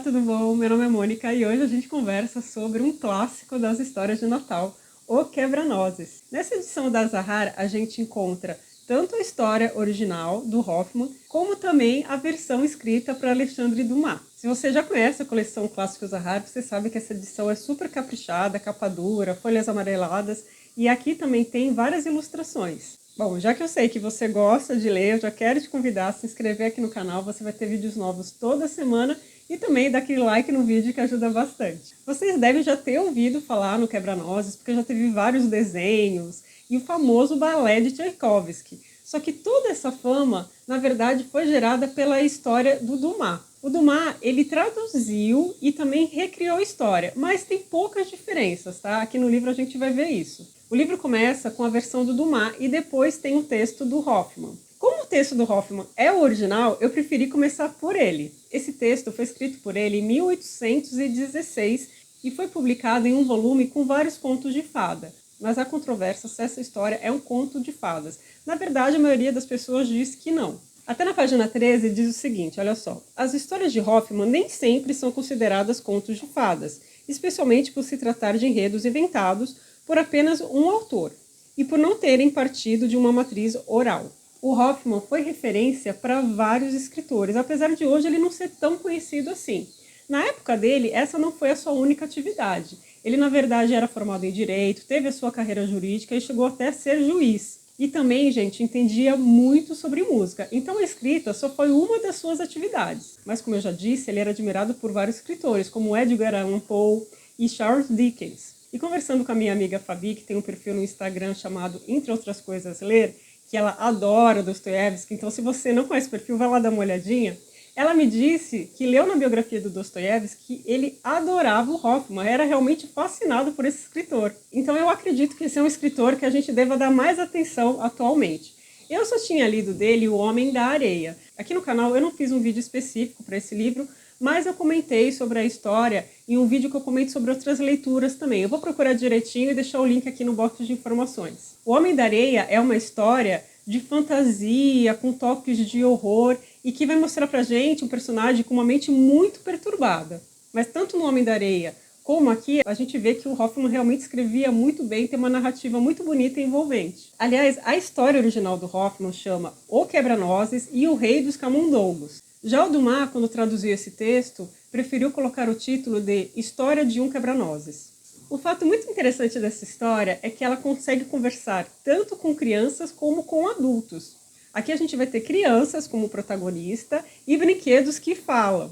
tudo bom? Meu nome é Mônica e hoje a gente conversa sobre um clássico das histórias de Natal, O Quebra-Nozes. Nessa edição da Zahar, a gente encontra tanto a história original do Hoffmann, como também a versão escrita por Alexandre Dumas. Se você já conhece a coleção Clássicos Zahar, você sabe que essa edição é super caprichada, capa dura, folhas amareladas, e aqui também tem várias ilustrações. Bom, já que eu sei que você gosta de ler, eu já quero te convidar a se inscrever aqui no canal, você vai ter vídeos novos toda semana e também dar aquele like no vídeo que ajuda bastante. Vocês devem já ter ouvido falar no Quebra-Nozes, porque já teve vários desenhos e o famoso balé de Tchaikovsky. Só que toda essa fama, na verdade, foi gerada pela história do Dumas. O Dumas, ele traduziu e também recriou a história, mas tem poucas diferenças, tá? Aqui no livro a gente vai ver isso. O livro começa com a versão do Dumas e depois tem o texto do Hoffmann. Como o texto do Hoffmann é o original, eu preferi começar por ele. Esse texto foi escrito por ele em 1816 e foi publicado em um volume com vários contos de fada. Mas há controvérsia se essa história é um conto de fadas. Na verdade, a maioria das pessoas diz que não. Até na página 13 diz o seguinte, olha só. As histórias de Hoffmann nem sempre são consideradas contos de fadas, especialmente por se tratar de enredos inventados por apenas um autor, e por não terem partido de uma matriz oral. O Hoffmann foi referência para vários escritores, apesar de hoje ele não ser tão conhecido assim. Na época dele, essa não foi a sua única atividade. Ele, na verdade, era formado em Direito, teve a sua carreira jurídica e chegou até a ser juiz. E também, gente, entendia muito sobre música. Então a escrita só foi uma das suas atividades. Mas, como eu já disse, ele era admirado por vários escritores, como Edgar Allan Poe e Charles Dickens. E conversando com a minha amiga Fabi, que tem um perfil no Instagram chamado Entre Outras Coisas Ler, que ela adora Dostoiévski, então se você não conhece o perfil, vai lá dar uma olhadinha. Ela me disse que leu na biografia do Dostoiévski que ele adorava o Hoffmann, era realmente fascinado por esse escritor. Então eu acredito que esse é um escritor que a gente deva dar mais atenção atualmente. Eu só tinha lido dele O Homem da Areia. Aqui no canal eu não fiz um vídeo específico para esse livro, mas eu comentei sobre a história em um vídeo que eu comento sobre outras leituras também. Eu vou procurar direitinho e deixar o link aqui no box de informações. O Homem da Areia é uma história de fantasia, com toques de horror, e que vai mostrar pra gente um personagem com uma mente muito perturbada. Mas tanto no Homem da Areia como aqui, a gente vê que o Hoffmann realmente escrevia muito bem, tem uma narrativa muito bonita e envolvente. Aliás, a história original do Hoffmann chama O Quebra-Nozes e o Rei dos Camundongos. Já o Dumas, quando traduziu esse texto, preferiu colocar o título de História de um Quebra-Nozes. O fato muito interessante dessa história é que ela consegue conversar tanto com crianças como com adultos. Aqui a gente vai ter crianças como protagonista e brinquedos que falam.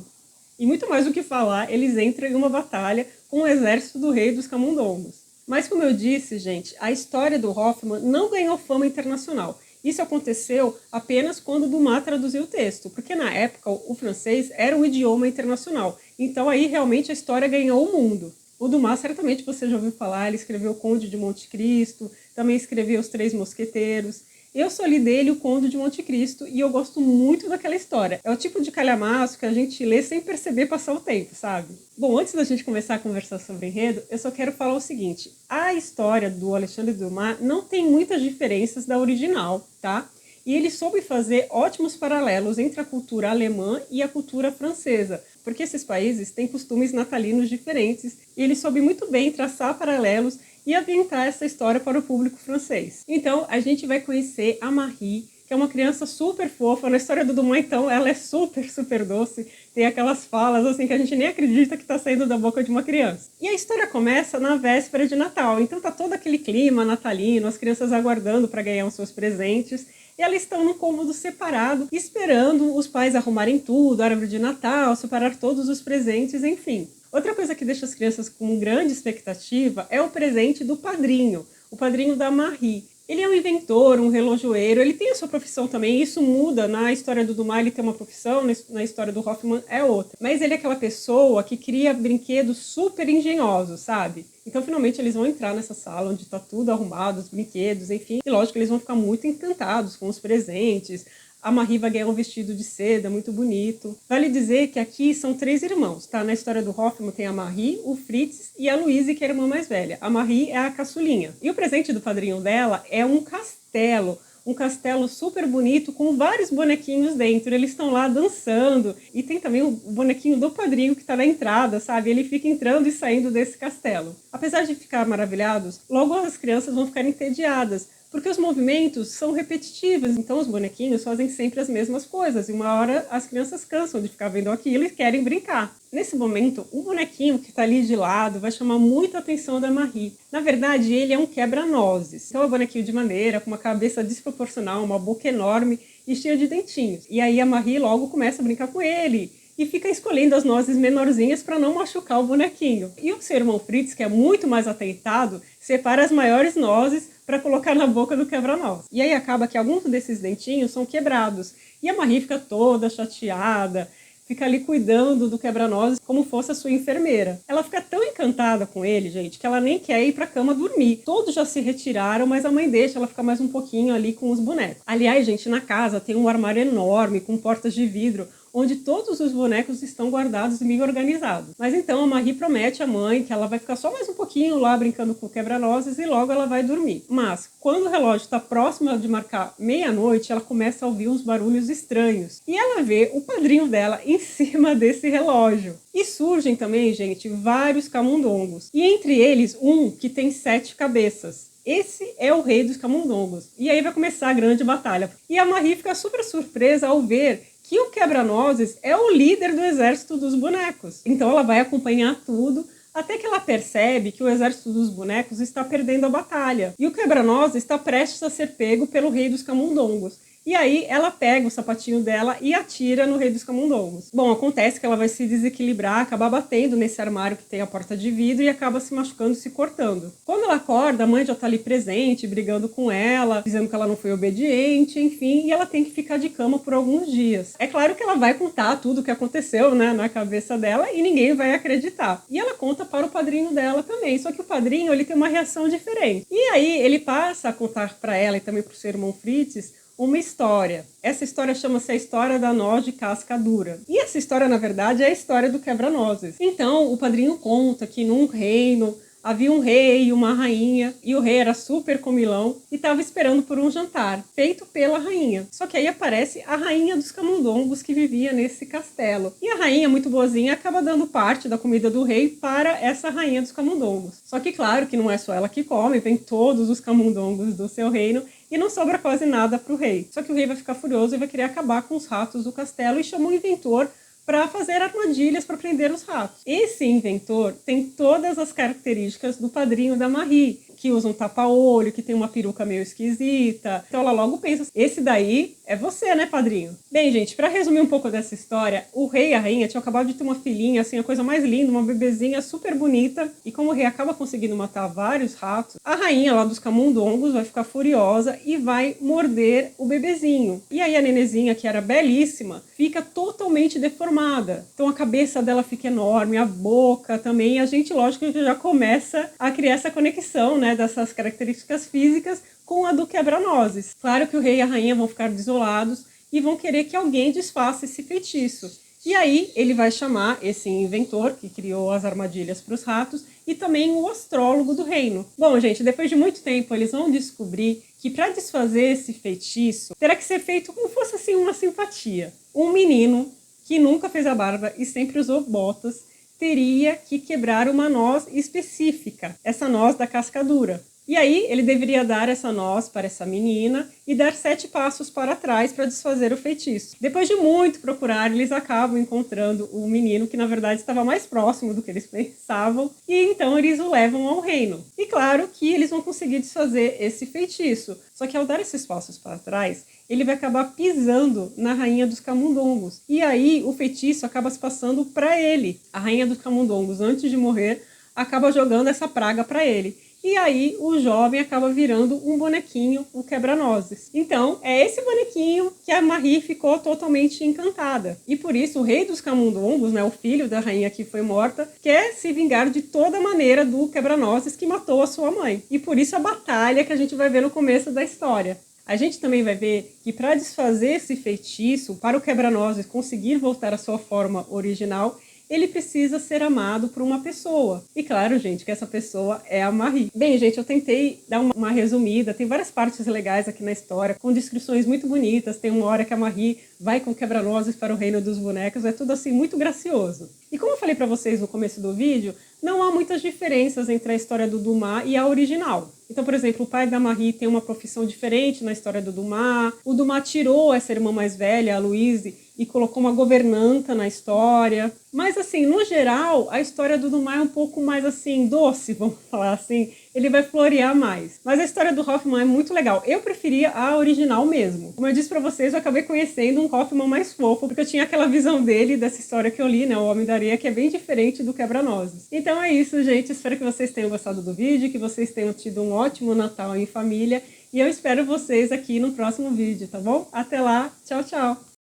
E muito mais do que falar, eles entram em uma batalha com o exército do rei dos camundongos. Mas como eu disse, gente, a história do Hoffmann não ganhou fama internacional. Isso aconteceu apenas quando Dumas traduziu o texto, porque na época o francês era um idioma internacional. Então aí realmente a história ganhou o mundo. O Dumas, certamente você já ouviu falar, ele escreveu O Conde de Monte Cristo, também escreveu Os Três Mosqueteiros. Eu só li dele O Conde de Monte Cristo e eu gosto muito daquela história. É o tipo de calhamaço que a gente lê sem perceber passar o tempo, sabe? Bom, antes da gente começar a conversar sobre enredo, eu só quero falar o seguinte. A história do Alexandre Dumas não tem muitas diferenças da original, tá? E ele soube fazer ótimos paralelos entre a cultura alemã e a cultura francesa, porque esses países têm costumes natalinos diferentes e ele soube muito bem traçar paralelos e ambientar essa história para o público francês. Então, a gente vai conhecer a Marie, que é uma criança super fofa. Na história do Dumas, então, ela é super, super doce. Tem aquelas falas, assim, que a gente nem acredita que está saindo da boca de uma criança. E a história começa na véspera de Natal. Então, tá todo aquele clima natalino, as crianças aguardando para ganhar os seus presentes. E elas estão num cômodo separado, esperando os pais arrumarem tudo, a árvore de Natal, separar todos os presentes, enfim. Outra coisa que deixa as crianças com grande expectativa é o presente do padrinho, o padrinho da Marie. Ele é um inventor, um relojoeiro, ele tem a sua profissão também, isso muda. Na história do Dumas ele tem uma profissão, na história do Hoffmann é outra. Mas ele é aquela pessoa que cria brinquedos super engenhosos, sabe? Então finalmente eles vão entrar nessa sala onde está tudo arrumado, os brinquedos, enfim. E lógico que eles vão ficar muito encantados com os presentes. A Marie vai ganhar um vestido de seda muito bonito. Vale dizer que aqui são 3 irmãos, tá? Na história do Hoffmann tem a Marie, o Fritz e a Louise, que é a irmã mais velha. A Marie é a caçulinha. E o presente do padrinho dela é um castelo, um castelo super bonito com vários bonequinhos dentro. Eles estão lá dançando e tem também o bonequinho do padrinho que está na entrada, sabe? Ele fica entrando e saindo desse castelo. Apesar de ficar maravilhados, logo as crianças vão ficar entediadas, porque os movimentos são repetitivos, então os bonequinhos fazem sempre as mesmas coisas, e uma hora as crianças cansam de ficar vendo aquilo e querem brincar. Nesse momento, o bonequinho que está ali de lado vai chamar muita atenção da Marie. Na verdade, ele é um quebra-nozes. Então é um bonequinho de madeira, com uma cabeça desproporcional, uma boca enorme e cheia de dentinhos. E aí a Marie logo começa a brincar com ele e fica escolhendo as nozes menorzinhas para não machucar o bonequinho. E o seu irmão Fritz, que é muito mais atentado, separa as maiores nozes para colocar na boca do quebra-nozes. E aí acaba que alguns desses dentinhos são quebrados. E a Marie fica toda chateada, fica ali cuidando do quebra-nozes como fosse a sua enfermeira. Ela fica tão encantada com ele, gente, que ela nem quer ir para a cama dormir. Todos já se retiraram, mas a mãe deixa ela ficar mais um pouquinho ali com os bonecos. Aliás, gente, na casa tem um armário enorme com portas de vidro, onde todos os bonecos estão guardados e bem organizados. Mas então a Marie promete à mãe que ela vai ficar só mais um pouquinho lá brincando com o quebra-nozes e logo ela vai dormir. Mas quando o relógio está próximo de marcar meia-noite, ela começa a ouvir uns barulhos estranhos. E ela vê o padrinho dela em cima desse relógio. E surgem também, gente, vários camundongos. E entre eles, um que tem 7 cabeças. Esse é o rei dos camundongos. E aí vai começar a grande batalha. E a Marie fica super surpresa ao ver que o quebra-nozes é o líder do exército dos bonecos. Então ela vai acompanhar tudo, até que ela percebe que o exército dos bonecos está perdendo a batalha. E o quebra-nozes está prestes a ser pego pelo rei dos camundongos. E aí ela pega o sapatinho dela e atira no rei dos camundongos. Bom, acontece que ela vai se desequilibrar, acabar batendo nesse armário que tem a porta de vidro e acaba se machucando e se cortando. Quando ela acorda, a mãe já tá ali presente, brigando com ela, dizendo que ela não foi obediente, enfim, e ela tem que ficar de cama por alguns dias. É claro que ela vai contar tudo o que aconteceu, né, na cabeça dela e ninguém vai acreditar. E ela conta para o padrinho dela também, só que o padrinho, ele tem uma reação diferente. E aí ele passa a contar para ela e também para o seu irmão Fritz uma história. Essa história chama-se a história da noz de casca dura. E essa história, na verdade, é a história do quebra-nozes. Então, o padrinho conta que num reino havia um rei e uma rainha, e o rei era super comilão e estava esperando por um jantar, feito pela rainha. Só que aí aparece a rainha dos camundongos que vivia nesse castelo. E a rainha, muito boazinha, acaba dando parte da comida do rei para essa rainha dos camundongos. Só que claro que não é só ela que come, vem todos os camundongos do seu reino, e não sobra quase nada para o rei. Só que o rei vai ficar furioso e vai querer acabar com os ratos do castelo e chama um inventor para fazer armadilhas para prender os ratos. Esse inventor tem todas as características do padrinho da Marie, que usa um tapa-olho, que tem uma peruca meio esquisita. Então ela logo pensa, esse daí é você, né, padrinho? Bem, gente, para resumir um pouco dessa história, o rei e a rainha tinham acabado de ter uma filhinha, assim, a coisa mais linda, uma bebezinha super bonita, e como o rei acaba conseguindo matar vários ratos, a rainha lá dos camundongos vai ficar furiosa e vai morder o bebezinho. E aí a nenezinha, que era belíssima, fica totalmente deformada. Então a cabeça dela fica enorme, a boca também, e a gente, lógico, já começa a criar essa conexão, né, dessas características físicas com a do quebra-nozes. Claro que o rei e a rainha vão ficar desolados e vão querer que alguém desfaça esse feitiço. E aí ele vai chamar esse inventor que criou as armadilhas para os ratos e também o astrólogo do reino. Bom, gente, depois de muito tempo eles vão descobrir que para desfazer esse feitiço terá que ser feito como fosse assim uma simpatia. Um menino que nunca fez a barba e sempre usou botas teria que quebrar uma noz específica, essa noz da casca dura. E aí ele deveria dar essa noz para essa menina e dar 7 passos para trás para desfazer o feitiço. Depois de muito procurar, eles acabam encontrando o menino, que na verdade estava mais próximo do que eles pensavam, e então eles o levam ao reino. E claro que eles vão conseguir desfazer esse feitiço, só que ao dar esses passos para trás, ele vai acabar pisando na rainha dos camundongos. E aí o feitiço acaba se passando para ele. A rainha dos camundongos, antes de morrer, acaba jogando essa praga para ele. E aí o jovem acaba virando um bonequinho, o quebra-nozes. Então, é esse bonequinho que a Marie ficou totalmente encantada. E por isso o rei dos camundongos, né, o filho da rainha que foi morta, quer se vingar de toda maneira do quebra-nozes que matou a sua mãe. E por isso a batalha que a gente vai ver no começo da história. A gente também vai ver que para desfazer esse feitiço, para o quebra-nozes conseguir voltar à sua forma original, ele precisa ser amado por uma pessoa. E claro, gente, que essa pessoa é a Marie. Bem, gente, eu tentei dar uma resumida, tem várias partes legais aqui na história, com descrições muito bonitas. Tem uma hora que a Marie vai com quebra-nozes para o reino dos bonecos, é tudo assim muito gracioso. E como eu falei para vocês no começo do vídeo, não há muitas diferenças entre a história do Dumas e a original. Então, por exemplo, o pai da Marie tem uma profissão diferente na história do Dumas. O Dumas tirou essa irmã mais velha, a Louise, e colocou uma governanta na história. Mas, assim, no geral, a história do Dumas é um pouco mais, assim, doce, vamos falar assim. Ele vai florear mais. Mas a história do Hoffmann é muito legal. Eu preferia a original mesmo. Como eu disse pra vocês, eu acabei conhecendo um Hoffmann mais fofo, porque eu tinha aquela visão dele, dessa história que eu li, né, O Homem da Areia, que é bem diferente do Quebra-Nozes. Então é isso, gente. Espero que vocês tenham gostado do vídeo, que vocês tenham tido um ótimo Natal em família. E eu espero vocês aqui no próximo vídeo, tá bom? Até lá. Tchau, tchau.